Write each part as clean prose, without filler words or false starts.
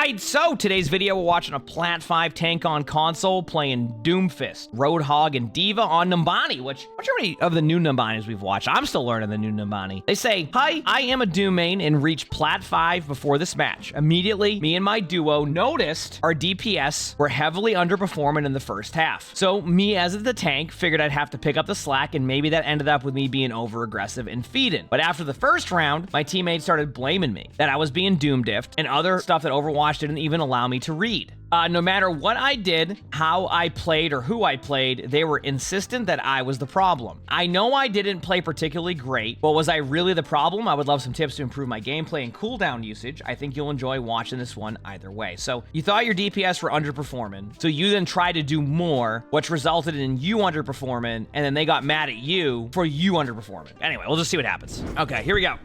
Alright, so today's video we're watching a Plat 5 tank on console playing Doomfist, Roadhog, and D.Va on Numbani, which how many of the new Numbanis we've watched? I'm still learning the new Numbani. They say, "Hi, I am a Doom main and reached Plat 5 before this match. Immediately, me and my duo noticed our DPS were heavily underperforming in the first half. So me as the tank figured I'd have to pick up the slack, and maybe that ended up with me being over-aggressive and feeding. But after the first round, my teammates started blaming me that I was being Doom diffed and other stuff that Overwatch didn't even allow me to read. No matter what I did, how I played, or who I played, they were insistent that I was the problem. I know I didn't play particularly great, but was I really the problem? I would love some tips to improve my gameplay and cooldown usage. I think you'll enjoy watching this one either way." So you thought your DPS were underperforming, so you then tried to do more, which resulted in you underperforming, and then they got mad at you for you underperforming. Anyway, we'll just see what happens. Okay, here we go.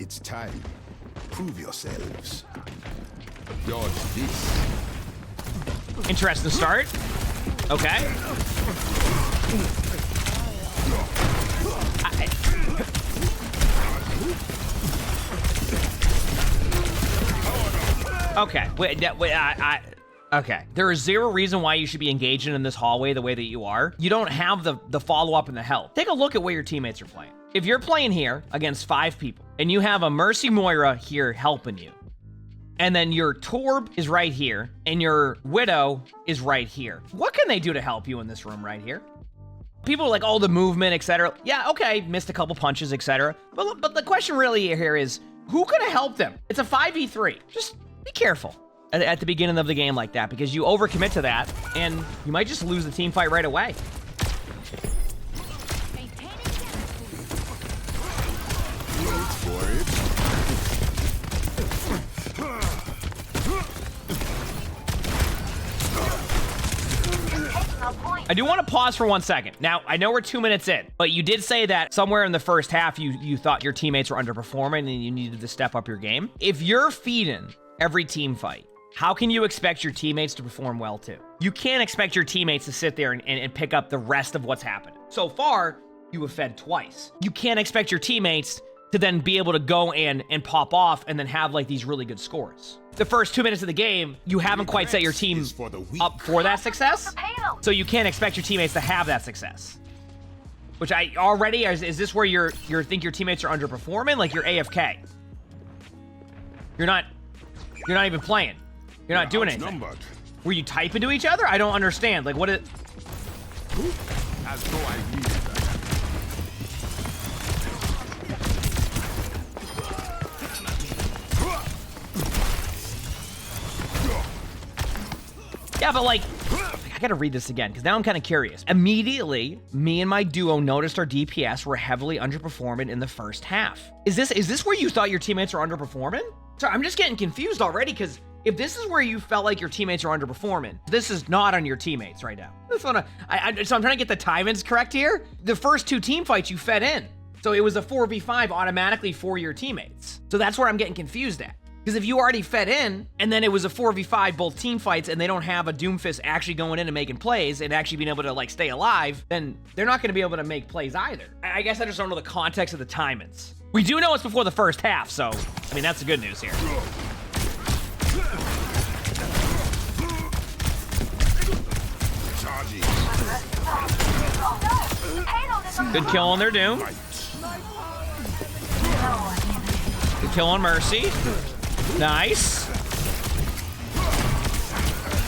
It's time. Prove yourselves. Dodge this. Interesting start. Okay. Okay. Okay. There is zero reason why you should be engaging in this hallway the way that you are. You don't have the follow-up and the help. Take a look at where your teammates are playing. If you're playing here against 5 people, and you have a Mercy Moira here helping you, and then your Torb is right here, and your Widow is right here, what can they do to help you in this room right here? People are like, oh, the movement, etc. Yeah, okay, missed a couple punches, etc. But the question really here is, who could have helped them? It's a 5v3. Just be careful at the beginning of the game like that, because you overcommit to that, and you might just lose the team fight right away. I do want to pause for 1 second. Now, I know we're 2 minutes in, but you did say that somewhere in the first half, you thought your teammates were underperforming and you needed to step up your game. If you're feeding every team fight, how can you expect your teammates to perform well too? You can't expect your teammates to sit there and pick up the rest of what's happening. So far, you have fed twice. You can't expect your teammates to then be able to go and pop off and then have like these really good scores. The first 2 minutes of the game, you haven't quite set your team up for that success, so you can't expect your teammates to have that success. Which I already, is this where you think your teammates are underperforming? Like you're AFK. You're not even playing. You're not doing anything. Were you typing to each other? I don't understand. Like what is... As though I needed that. Yeah, but like, I gotta read this again, because now I'm kind of curious. Immediately, me and my duo noticed our DPS were heavily underperforming in the first half. Is this where you thought your teammates are underperforming? Sorry, I'm just getting confused already, because if this is where you felt like your teammates are underperforming, this is not on your teammates right now. So I'm trying to get the timings correct here. The first 2 team fights you fed in. So it was a 4v5 automatically for your teammates. So that's where I'm getting confused at. Because if you already fed in, and then it was a 4v5 both team fights, and they don't have a Doomfist actually going in and making plays and actually being able to like stay alive, then they're not going to be able to make plays either. I guess I just don't know the context of the timings. We do know it's before the first half, so I mean that's the good news here. Good kill on their Doom. Good kill on Mercy. Nice.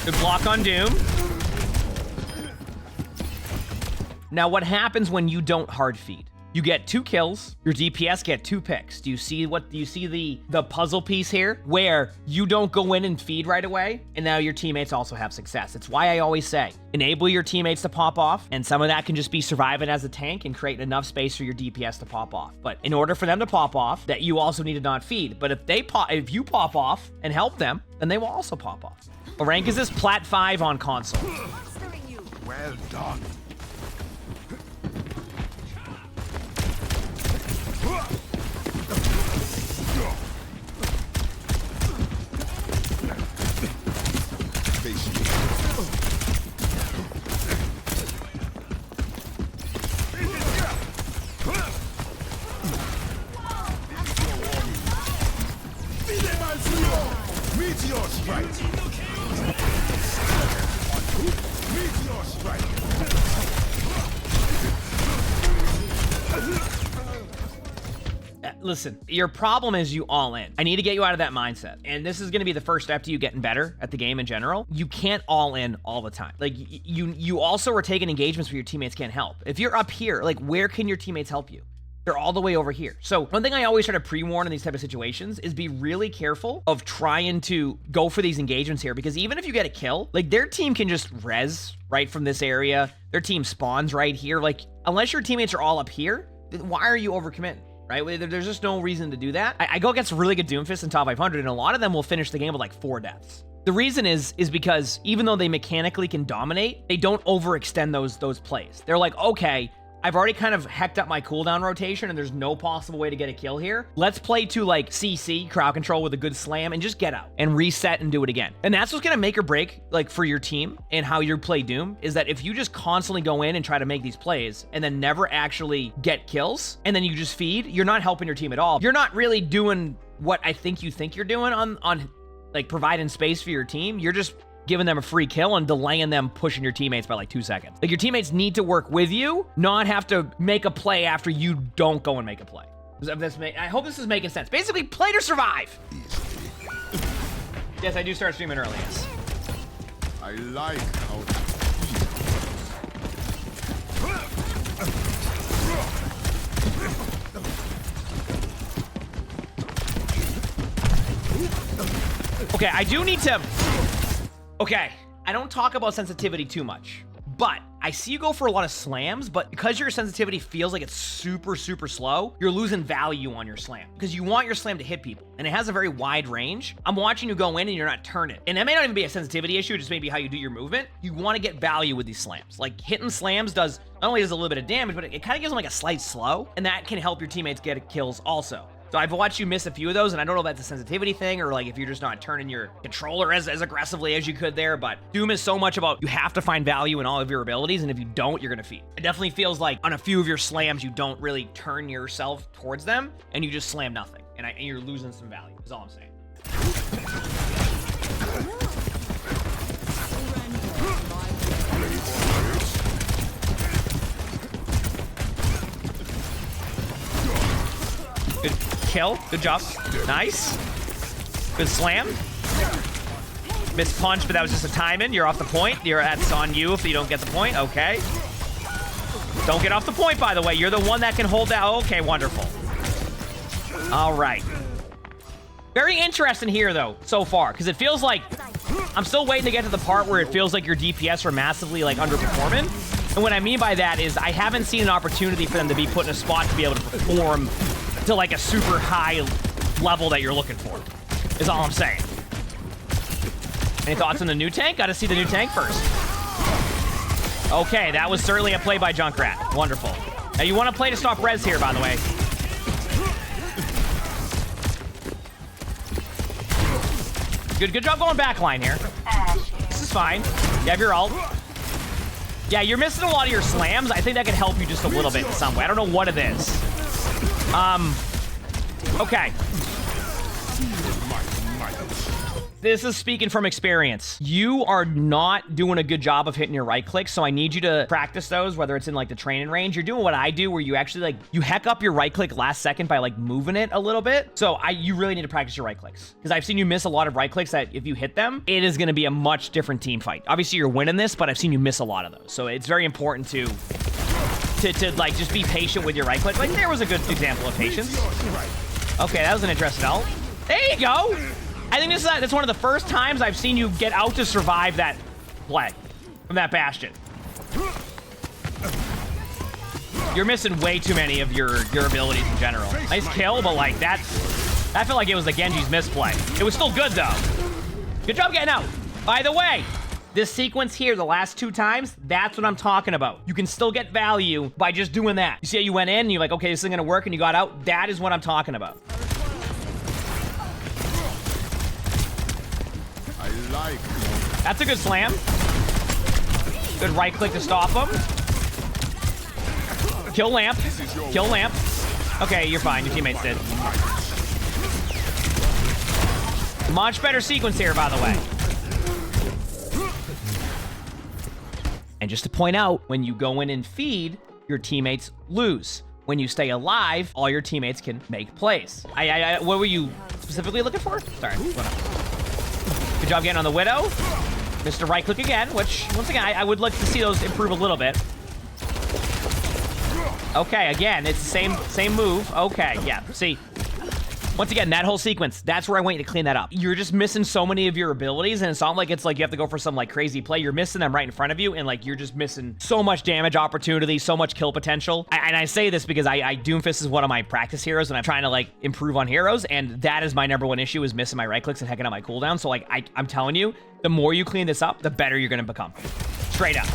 Good block on Doom. Now, what happens when you don't hard feed? You get 2 kills, your DPS get 2 picks. Do you see the puzzle piece here? Where you don't go in and feed right away, and now your teammates also have success. It's why I always say, enable your teammates to pop off, and some of that can just be surviving as a tank and create enough space for your DPS to pop off. But in order for them to pop off, that you also need to not feed. But if you pop off and help them, then they will also pop off. What rank is this? Plat 5 on console. Well done. Meteor! Meteor strike. Meteor strike. Listen, your problem is you all in. I need to get you out of that mindset. And this is going to be the first step to you getting better at the game in general. You can't all in all the time. Like, you also are taking engagements where your teammates can't help. If you're up here, like, where can your teammates help you? They're all the way over here. So one thing I always try to pre-warn in these type of situations is be really careful of trying to go for these engagements here, because even if you get a kill, like, their team can just res right from this area. Their team spawns right here. Like, unless your teammates are all up here, why are you overcommitting? Right? There's just no reason to do that. I go against really good Doomfist in top 500, and a lot of them will finish the game with like 4 deaths. The reason is because even though they mechanically can dominate, they don't overextend those plays. They're like, okay, I've already kind of hecked up my cooldown rotation and there's no possible way to get a kill here. Let's play to like CC, crowd control with a good slam, and just get out and reset and do it again. And that's what's gonna make or break like for your team and how you play Doom, is that if you just constantly go in and try to make these plays and then never actually get kills, and then you just feed, you're not helping your team at all. You're not really doing what I think you think you're doing on like providing space for your team. You're just giving them a free kill and delaying them pushing your teammates by like 2 seconds. Like, your teammates need to work with you, not have to make a play after you don't go and make a play. I hope this is making sense. Basically, play to survive. Yes, I do start streaming early, yes. I like how Okay, I do need to... Okay, I don't talk about sensitivity too much, but I see you go for a lot of slams, but because your sensitivity feels like it's super, super slow, you're losing value on your slam because you want your slam to hit people, and it has a very wide range. I'm watching you go in and you're not turning. And that may not even be a sensitivity issue, just maybe how you do your movement. You want to get value with these slams. Like, hitting slams does, not only does a little bit of damage, but it kind of gives them like a slight slow, and that can help your teammates get kills also. So I've watched you miss a few of those, and I don't know if that's a sensitivity thing or like if you're just not turning your controller as aggressively as you could there, but Doom is so much about you have to find value in all of your abilities, and if you don't, you're gonna feed. It definitely feels like on a few of your slams, you don't really turn yourself towards them, and you just slam nothing, and you're losing some value, is all I'm saying. Good kill. Good job. Nice. Good slam. Missed punch, but that was just a timing. You're off the point. That's on you if you don't get the point. Okay. Don't get off the point, by the way. You're the one that can hold that. Okay, wonderful. All right. Very interesting here, though, so far, because it feels like I'm still waiting to get to the part where it feels like your DPS are massively, like, underperforming. And what I mean by that is I haven't seen an opportunity for them to be put in a spot to be able to perform to like a super high level that you're looking for, is all I'm saying. Any thoughts on the new tank? Gotta see the new tank first. Okay, that was certainly a play by Junkrat. Wonderful. Now you want to play to stop res here, by the way. Good job going backline here. This is fine. You have your ult. Yeah, you're missing a lot of your slams. I think that could help you just a little bit in some way. I don't know what it is. Okay. This is speaking from experience. You are not doing a good job of hitting your right clicks, so I need you to practice those, whether it's in like the training range. You're doing what I do, where you actually like, you heck up your right click last second by like moving it a little bit. So you really need to practice your right clicks, because I've seen you miss a lot of right clicks that if you hit them, it is going to be a much different team fight. Obviously you're winning this, but I've seen you miss a lot of those. So it's very important to like just be patient with your right click. Like, there was a good example of patience. Okay, that was an interesting ult. There you go. I think that's one of the first times I've seen you get out to survive that play from that Bastion. You're missing way too many of your abilities in general. Nice kill, but like that felt like it was the Genji's misplay. It was still good though. Good job getting out. By the way, this sequence here, the last 2 times, that's what I'm talking about. You can still get value by just doing that. You see how you went in and you're like, okay, this isn't gonna work, and you got out? That is what I'm talking about. That's a good slam. Good right click to stop him. Kill lamp. Kill lamp. Okay, you're fine. Your teammates did. Much better sequence here, by the way. And just to point out, when you go in and feed, your teammates lose. When you stay alive, all your teammates can make plays. What were you specifically looking for? Sorry, good job getting on the Widow. Mr. Right click again, which, once again, I would like to see those improve a little bit. Okay, again, it's the same move. Okay, yeah, see. Once again, that whole sequence, that's where I want you to clean that up. You're just missing so many of your abilities, and it's not like it's like you have to go for some like crazy play. You're missing them right in front of you, and like you're just missing so much damage opportunity, so much kill potential. And I say this because I Doomfist is one of my practice heroes, and I'm trying to like improve on heroes, and that is my #1 issue, is missing my right clicks and hecking up my cooldown. So like I'm telling you, the more you clean this up, the better you're gonna become. Straight up.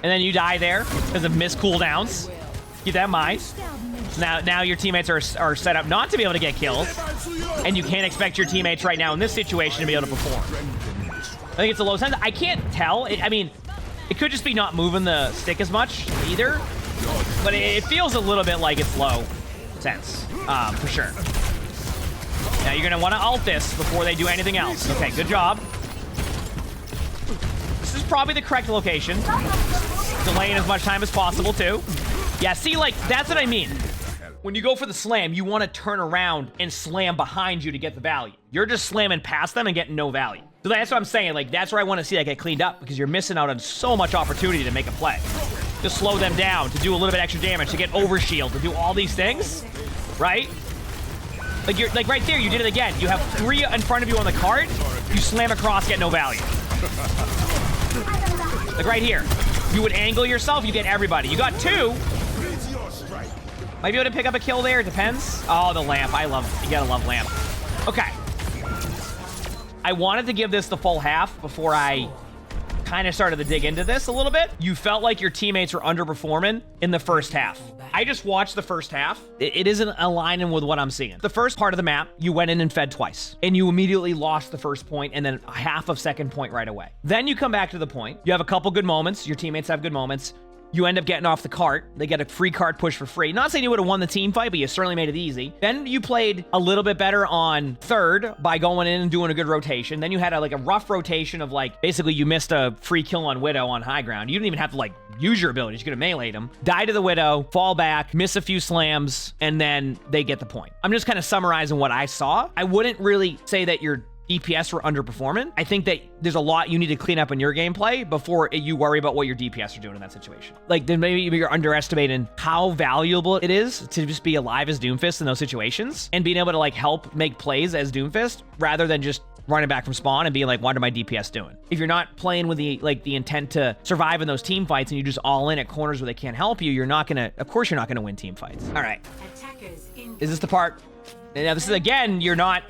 And then you die there because of missed cooldowns. Keep that in mind. Now your teammates are set up not to be able to get kills, and you can't expect your teammates right now in this situation to be able to perform. I think it's a low sense. I can't tell. I mean, it could just be not moving the stick as much either, but it feels a little bit like it's low sense, for sure. Now you're gonna want to ult this before they do anything else. Okay, good job. This is probably the correct location. Delaying as much time as possible too. Yeah, see, like, that's what I mean. When you go for the slam, you want to turn around and slam behind you to get the value. You're just slamming past them and getting no value. So that's what I'm saying. Like, that's where I want to see that get cleaned up, because you're missing out on so much opportunity to make a play. To slow them down, to do a little bit extra damage, to get overshield, to do all these things, right? Like, you're like right there, you did it again. You have 3 in front of you on the cart, you slam across, get no value. Like right here. You would angle yourself, you get everybody. You got 2. Might be able to pick up a kill there, it depends. Oh, the lamp, you gotta love lamp. Okay. I wanted to give this the full half before I kind of started to dig into this a little bit. You felt like your teammates were underperforming in the first half. I just watched the first half. It isn't aligning with what I'm seeing. The first part of the map, you went in and fed twice, and you immediately lost the first point and then half of second point right away. Then you come back to the point. You have a couple good moments. Your teammates have good moments. You end up getting off the cart. They get a free cart push for free. Not saying you would have won the team fight, but you certainly made it easy. Then you played a little bit better on third by going in and doing a good rotation. Then you had a rough rotation of like, basically you missed a free kill on Widow on high ground. You didn't even have to like use your abilities. You could have meleeed them. Die to the Widow, fall back, miss a few slams, and then they get the point. I'm just kind of summarizing what I saw. I wouldn't really say that your DPS were underperforming. I think that there's a lot you need to clean up in your gameplay before you worry about what your DPS are doing in that situation. Like, then maybe you're underestimating how valuable it is to just be alive as Doomfist in those situations and being able to like help make plays as Doomfist rather than just running back from spawn and being like, what are my DPS doing? If you're not playing with the intent to survive in those team fights and you're just all in at corners where they can't help you, of course you're not gonna win team fights. All right. Is this the part? Now this is, again, you're not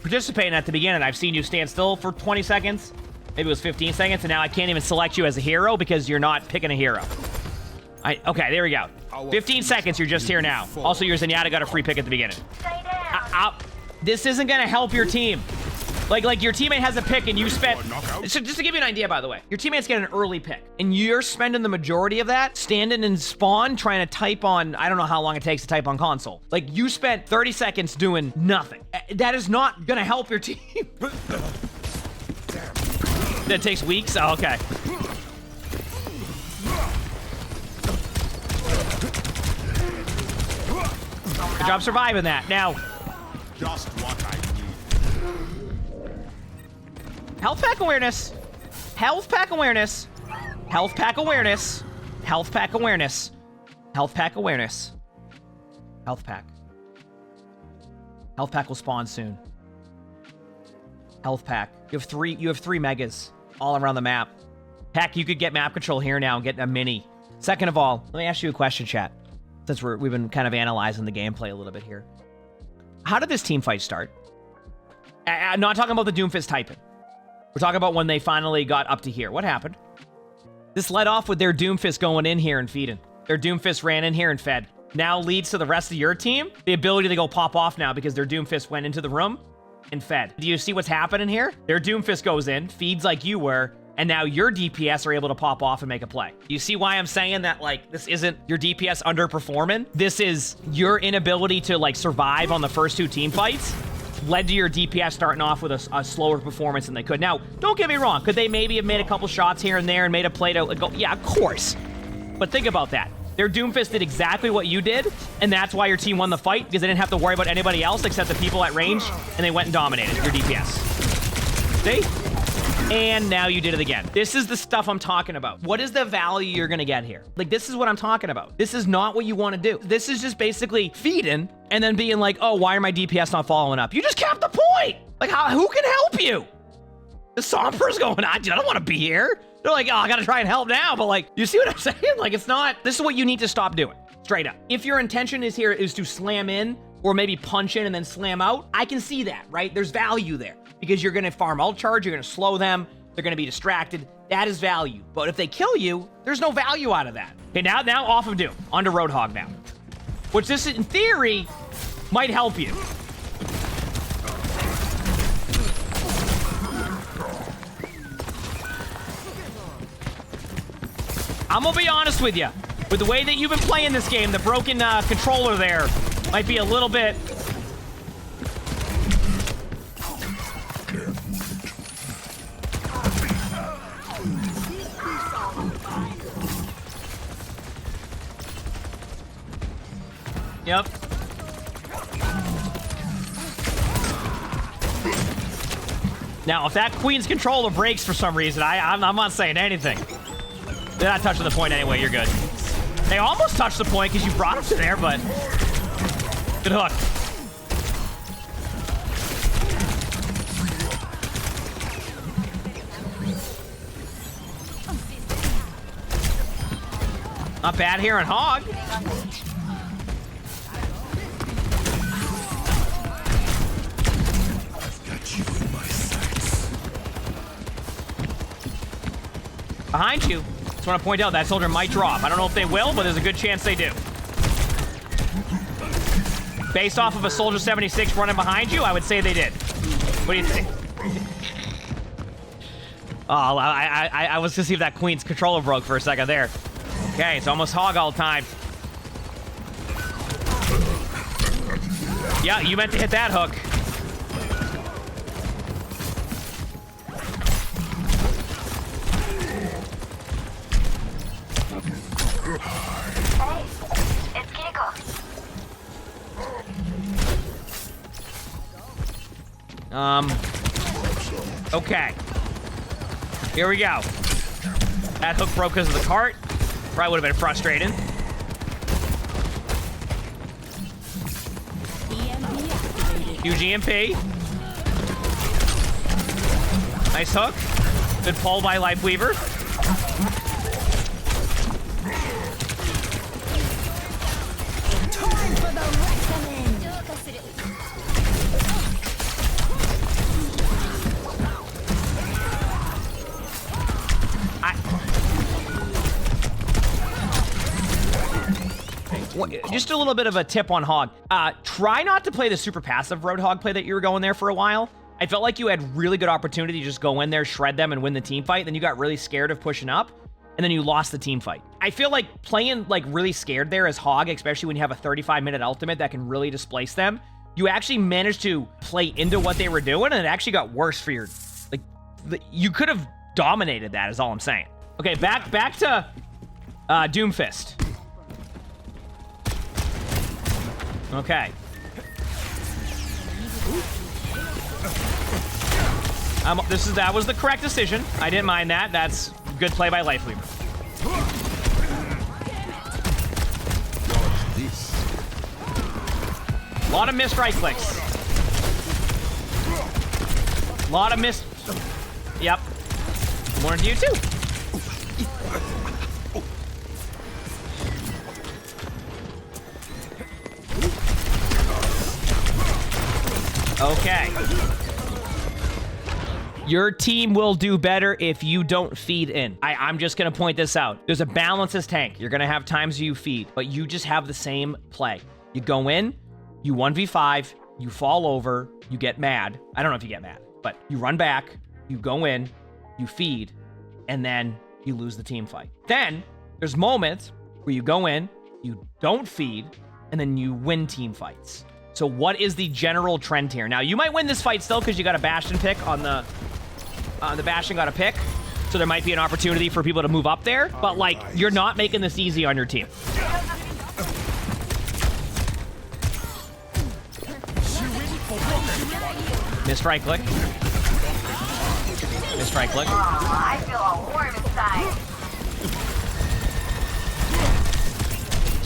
participating at the beginning. I've seen you stand still for 20 seconds. Maybe it was 15 seconds, and now I can't even select you as a hero because you're not picking a hero. Okay, there we go. 15 seconds, you're just here now. Also, your Zenyatta got a free pick at the beginning. This isn't gonna help your team. Like your teammate has a pick and you spent, so just to give you an idea, by the way, your teammates get an early pick and you're spending the majority of that standing in spawn trying to type on, I don't know how long it takes to type on console. Like, you spent 30 seconds doing nothing. That is not gonna help your team. That takes weeks? Oh, okay. Good job surviving that. Now, Just what I need. health pack awareness. Health pack awareness. Health pack awareness. Health pack awareness. Health pack awareness. Health pack. Health pack will spawn soon. Health pack. You have three megas all around the map. Heck, you could get map control here now and get a mini. Second of all, let me ask you a question, chat. Since we've been kind of analyzing the gameplay a little bit here. How did this team fight start? I'm not talking about the Doomfist typing. We're talking about when they finally got up to here. What happened? This led off with their Doomfist going in here and feeding. Their Doomfist ran in here and fed. Now leads to the rest of your team the ability to go pop off now because their Doomfist went into the room and fed. Do you see what's happening here? Their Doomfist goes in, feeds like you were, and now your DPS are able to pop off and make a play. You see why I'm saying that, like, this isn't your DPS underperforming? This is your inability to, like, survive on the first 2 team fights led to your DPS starting off with a slower performance than they could. Now, don't get me wrong. Could they maybe have made a couple shots here and there and made a play to go? Yeah, of course. But think about that. Their Doomfist did exactly what you did, and that's why your team won the fight, because they didn't have to worry about anybody else except the people at range, and they went and dominated your DPS. See? And now you did it again. This is the stuff I'm talking about. What is the value you're gonna get here? Like, this is what I'm talking about. This is not what you want to do. This is just basically feeding and then being like, oh, why are my DPS not following up? You just capped the point. Like, who can help you? The Somper's going, I don't want to be here. They're like, oh, I gotta try and help now, but like, you see what I'm saying? Like, it's not, this is what you need to stop doing, straight up. If your intention is here is to slam in, or maybe punch in and then slam out, I can see that, right? There's value there, because you're gonna farm ult charge, you're gonna slow them, they're gonna be distracted, that is value. But if they kill you, there's no value out of that. Okay, now off of Doom, onto Roadhog now. Which this, in theory, might help you. I'm gonna be honest with you. With the way that you've been playing this game, the broken controller there might be a little bit... Yep. Now, if that Queen's controller breaks for some reason, I'm not saying anything. They're not touching the point anyway, you're good. They almost touched the point because you brought them to there, but... Good hook. Not bad here on Hog. Behind you. Just want to point out that soldier might drop. I don't know if they will, but there's a good chance they do. Based off of a soldier 76 running behind you, I would say they did. What do you think? Oh, I was to see if that Queen's controller broke for a second there. Okay, it's almost Hog all time. Yeah, you meant to hit that hook. Okay. Here we go. That hook broke because of the cart. Probably would have been frustrating. Huge EMP. Nice hook. Good pull by Lifeweaver. Just a little bit of a tip on Hog. Try not to play the super passive Roadhog play that you were going there for a while. I felt like you had really good opportunity to just go in there, shred them, and win the team fight. Then you got really scared of pushing up, and then you lost the team fight. I feel like playing like really scared there as Hog, especially when you have a 35-minute ultimate that can really displace them, you actually managed to play into what they were doing, and it actually got worse for your... Like, you could have dominated that, is all I'm saying. Okay, back to Doomfist. Okay. That was the correct decision. I didn't mind that. That's good play by Lifeweaver. A lot of missed right clicks. A lot of missed... Yep. More into you too. Okay. Your team will do better if you don't feed in. I'm just going to point this out. There's a balance as tank. You're going to have times you feed, but you just have the same play. You go in, you 1v5, you fall over, you get mad. I don't know if you get mad, but you run back, you go in, you feed, and then you lose the team fight. Then there's moments where you go in, you don't feed, and then you win team fights. So what is the general trend here? Now, you might win this fight still because you got a Bastion pick on the Bastion got a pick. So there might be an opportunity for people to move up there. But, like, you're not making this easy on your team. Missed right click. Missed right click. Oh, I feel all warm inside.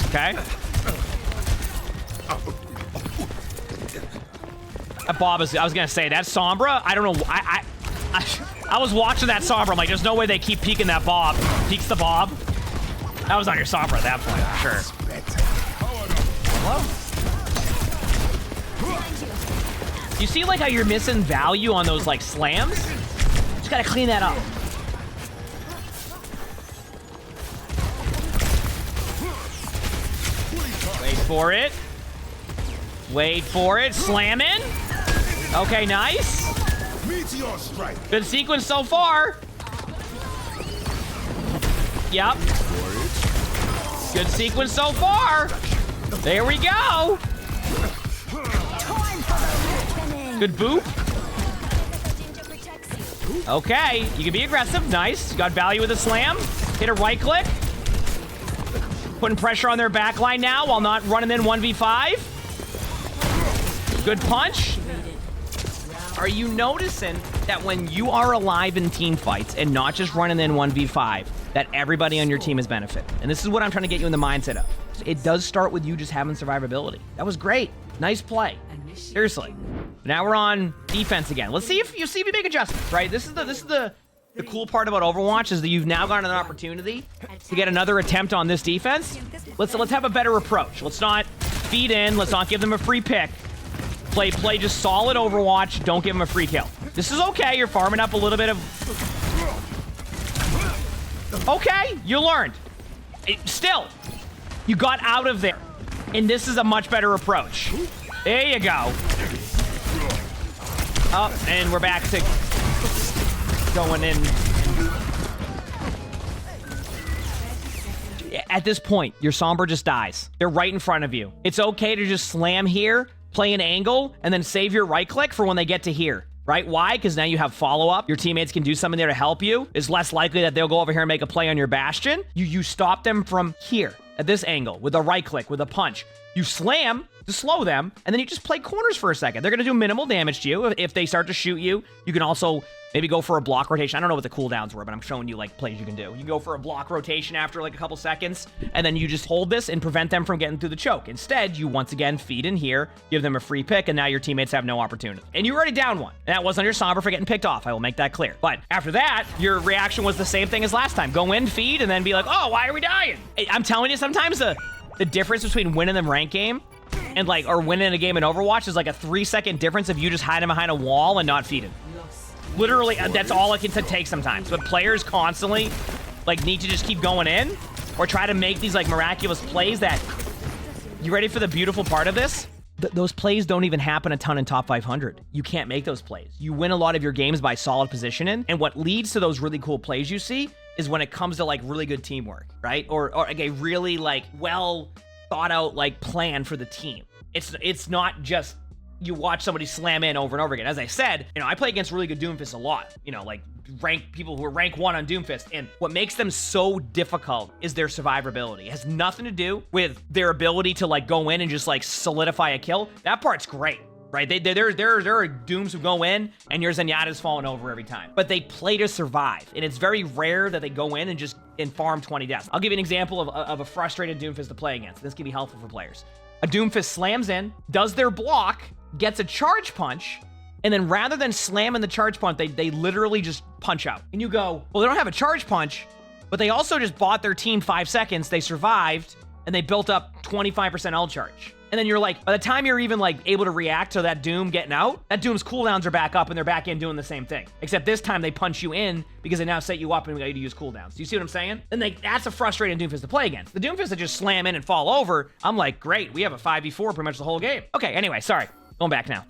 Okay. That Bob is, I was gonna say, that Sombra, I don't know, I was watching that Sombra, I'm like, there's no way they keep peeking that Bob. Peeks the Bob. That was on your Sombra at that point, I'm sure. Hello? You see, like, how you're missing value on those, like, slams? Just gotta clean that up. Wait for it. Wait for it. Slam in. Okay, nice. Meteor strike. Good sequence so far. Yep. Good sequence so far. There we go. Good boop. Okay, you can be aggressive. Nice. You got value with a slam. Hit a right click. Putting pressure on their backline now while not running in 1v5. Good punch. Are you noticing that when you are alive in team fights and not just running in 1v5, that everybody on your team is benefit? And this is what I'm trying to get you in the mindset of. It does start with you just having survivability. That was great. Nice play. Seriously. Now we're on defense again. Let's see if you make adjustments, right? This is the cool part about Overwatch is that you've now gotten an opportunity to get another attempt on this defense. Let's have a better approach. Let's not feed in. Let's not give them a free pick. Play just solid Overwatch. Don't give them a free kill. This is okay. You're farming up a little bit of... Okay, you learned. Still, you got out of there. And this is a much better approach. There you go. Oh, and we're back to going in. At this point, your Sombra just dies. They're right in front of you. It's okay to just slam here, play an angle, and then save your right click for when they get to here. Right? Why? Because now you have follow-up. Your teammates can do something there to help you. It's less likely that they'll go over here and make a play on your Bastion. You stop them from here, at this angle, with a right click, with a punch. You slam to slow them, and then you just play corners for a second. They're going to do minimal damage to you. If they start to shoot you, you can also maybe go for a block rotation. I don't know what the cooldowns were, but I'm showing you, like, plays you can do. You can go for a block rotation after, like, a couple seconds, and then you just hold this and prevent them from getting through the choke. Instead, you once again feed in here, give them a free pick, and now your teammates have no opportunity. And you're already down one. And that wasn't on your Sombra for getting picked off. I will make that clear. But after that, your reaction was the same thing as last time. Go in, feed, and then be like, oh, why are we dying? I'm telling you, sometimes the difference between winning the rank game and, like, or winning a game in Overwatch is like a 3-second difference of you just hiding behind a wall and not feeding. Literally, that's all it can take sometimes. But players constantly, like, need to just keep going in or try to make these, like, miraculous plays that... You ready for the beautiful part of this? Those plays don't even happen a ton in top 500. You can't make those plays. You win a lot of your games by solid positioning, and what leads to those really cool plays you see is when it comes to, like, really good teamwork, right? Or like a really, like, well thought out, like, plan for the team. It's not just you watch somebody slam in over and over again. As I said, you know, I play against really good Doomfist a lot. You know, like people who are rank 1 on Doomfist. And what makes them so difficult is their survivability. It has nothing to do with their ability to, like, go in and just, like, solidify a kill. That part's great, right? There are Dooms who go in and your Zenyatta's falling over every time. But they play to survive. And it's very rare that they go in and just farm 20 deaths. I'll give you an example of a frustrated Doomfist to play against. This can be helpful for players. A Doomfist slams in, does their block, gets a charge punch, and then rather than slamming the charge punch, they literally just punch out. And you go, well, they don't have a charge punch, but they also just bought their team 5 seconds, they survived, and they built up 25% ult charge. And then you're like, by the time you're even, like, able to react to that Doom getting out, that Doom's cooldowns are back up and they're back in doing the same thing. Except this time they punch you in because they now set you up and we got you to use cooldowns. Do you see what I'm saying? And that's a frustrating Doomfist to play against. The Doomfist that just slam in and fall over, I'm like, great, we have a 5v4 pretty much the whole game. Okay, anyway, sorry. Going back now.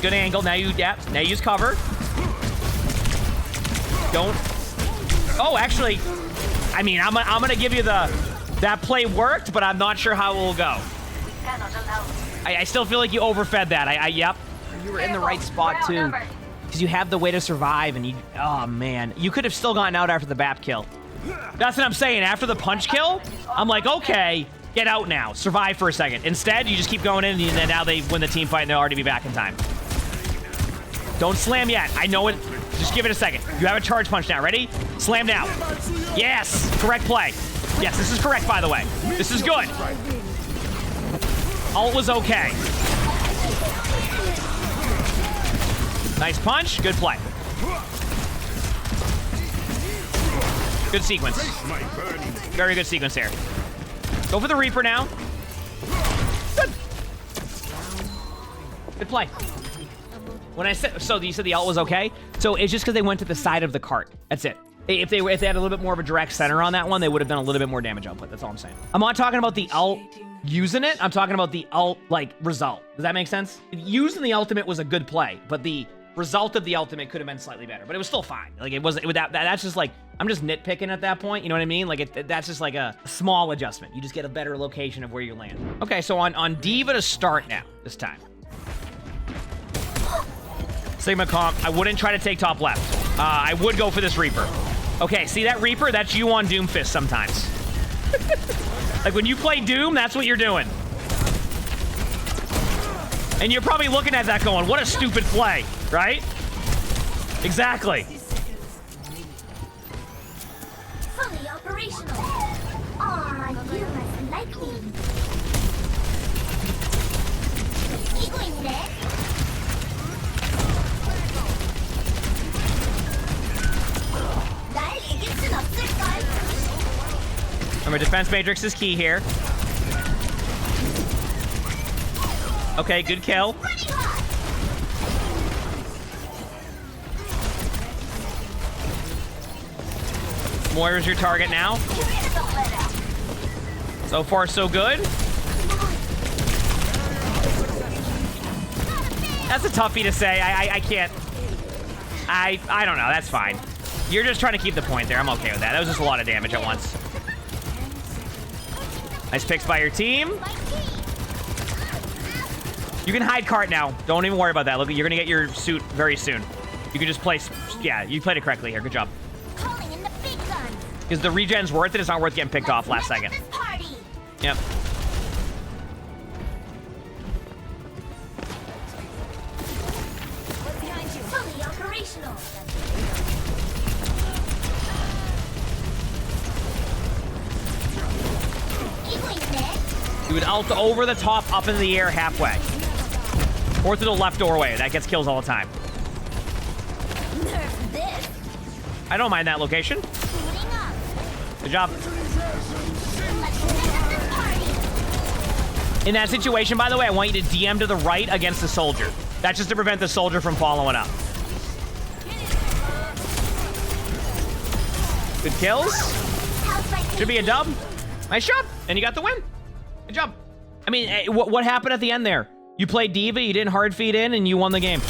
Good angle. Now you use cover. Don't. Oh, actually, I mean, I'm gonna give you that play worked, but I'm not sure how it will go. I still feel like you overfed that. Yep. You were in the right spot too, because you have the way to survive, and oh man, you could have still gotten out after the BAP kill. That's what I'm saying. After the punch kill, I'm like, okay, get out now, survive for a second. Instead, you just keep going in, and then now they win the team fight, and they'll already be back in time. Don't slam yet. I know it. Just give it a second. You have a charge punch now. Ready? Slam now. Yes. Correct play. Yes, this is correct, by the way. This is good. Ult was okay. Nice punch. Good play. Good sequence. Very good sequence here. Go for the Reaper now. Good. Good play. When I said, so you said the ult was okay? So it's just because they went to the side of the cart. That's it. If they had a little bit more of a direct center on that one, they would have done a little bit more damage output. That's all I'm saying. I'm not talking about the ult using it. I'm talking about the ult, like, result. Does that make sense? Using the ultimate was a good play, but the result of the ultimate could have been slightly better, but it was still fine. Like, it wasn't, that's just like, I'm just nitpicking at that point. You know what I mean? Like, that's just like a small adjustment. You just get a better location of where you land. Okay, so on D.Va to start now, this time. Sigma comp, I wouldn't try to take top left. I would go for this Reaper. Okay, see that Reaper? That's you on Doomfist sometimes. Like when you play Doom, that's what you're doing. And you're probably looking at that going, what a stupid play, right? Exactly. Fully operational. Aw, you must like me. Going there. Remember, defense matrix is key here. Okay, good kill. Moira's your target now. So far, so good. That's a toughie to say. I can't. I don't know. That's fine. You're just trying to keep the point there. I'm okay with that. That was just a lot of damage at once. Nice picks by your team. You can hide cart now. Don't even worry about that. Look, you're gonna get your suit very soon. You can just place. Yeah, you played it correctly here. Good job. Because the regen's worth it. It's not worth getting picked off last second. Yep. You would ult over the top, up in the air, halfway. Or to the left doorway. That gets kills all the time. I don't mind that location. Good job. In that situation, by the way, I want you to DM to the right against the soldier. That's just to prevent the soldier from following up. Good kills. Should be a dub. Nice job. And you got the win. Good job. I mean, what happened at the end there? You played D.Va, you didn't hard feed in, and you won the game.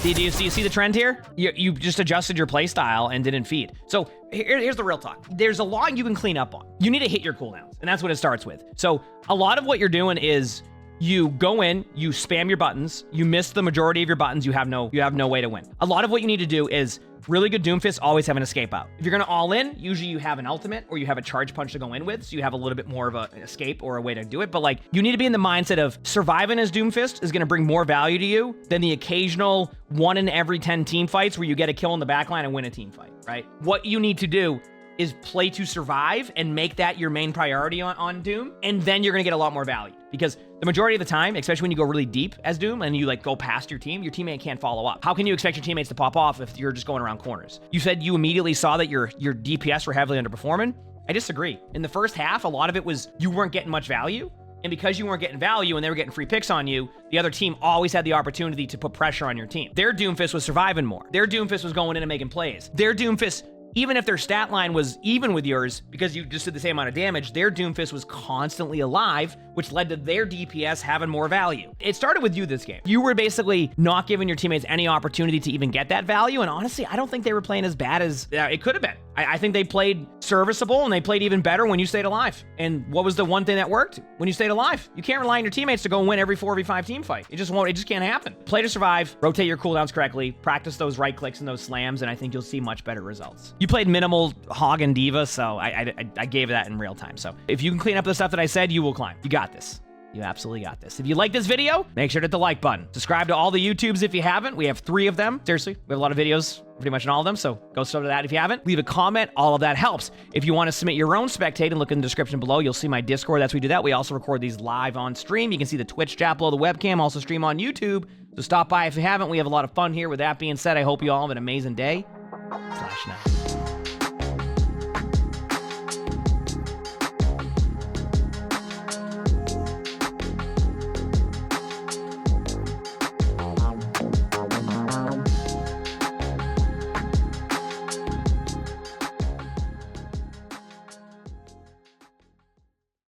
Do you see the trend here? You just adjusted your play style and didn't feed. So here's the real talk. There's a lot you can clean up on. You need to hit your cooldowns, and that's what it starts with. So a lot of what you're doing is you go in, you spam your buttons, you miss the majority of your buttons, you have no way to win. A lot of what you need to do is really good Doomfist always have an escape out. If you're gonna all in, usually you have an ultimate or you have a charge punch to go in with, so you have a little bit more of an escape or a way to do it. But like, you need to be in the mindset of surviving as Doomfist is gonna bring more value to you than the occasional 1 in every 10 team fights where you get a kill in the backline and win a team fight, right? What you need to do is play to survive and make that your main priority on Doom, and then you're gonna get a lot more value. Because the majority of the time, especially when you go really deep as Doom and you like go past your teammate can't follow up. How can you expect your teammates to pop off if you're just going around corners? You said you immediately saw that your DPS were heavily underperforming. I disagree. In the first half, a lot of it was you weren't getting much value. And because you weren't getting value and they were getting free picks on you, the other team always had the opportunity to put pressure on your team. Their Doomfist was surviving more. Their Doomfist was going in and making plays. Their Doomfist, even if their stat line was even with yours, because you just did the same amount of damage, their Doomfist was constantly alive, which led to their DPS having more value. It started with you this game. You were basically not giving your teammates any opportunity to even get that value, and honestly, I don't think they were playing as bad as it could have been. I think they played serviceable, and they played even better when you stayed alive. And what was the one thing that worked? When you stayed alive. You can't rely on your teammates to go and win every 4v5 team fight. It just won't, it just can't happen. Play to survive, rotate your cooldowns correctly, practice those right clicks and those slams, and I think you'll see much better results. You played minimal Hog and D.Va, so I gave that in real time. So if you can clean up the stuff that I said, you will climb. You got this. You absolutely got this. If you like this video, make sure to hit the like button. Subscribe to all the YouTubes if you haven't. We have 3 of them. Seriously, we have a lot of videos, pretty much in all of them, so go to that if you haven't. Leave a comment. All of that helps. If you want to submit your own spectating, look in the description below. You'll see my Discord. That's where we do that. We also record these live on stream. You can see the Twitch chat below the webcam. Also stream on YouTube. So stop by if you haven't. We have a lot of fun here. With that being said, I hope you all have an amazing day. /night.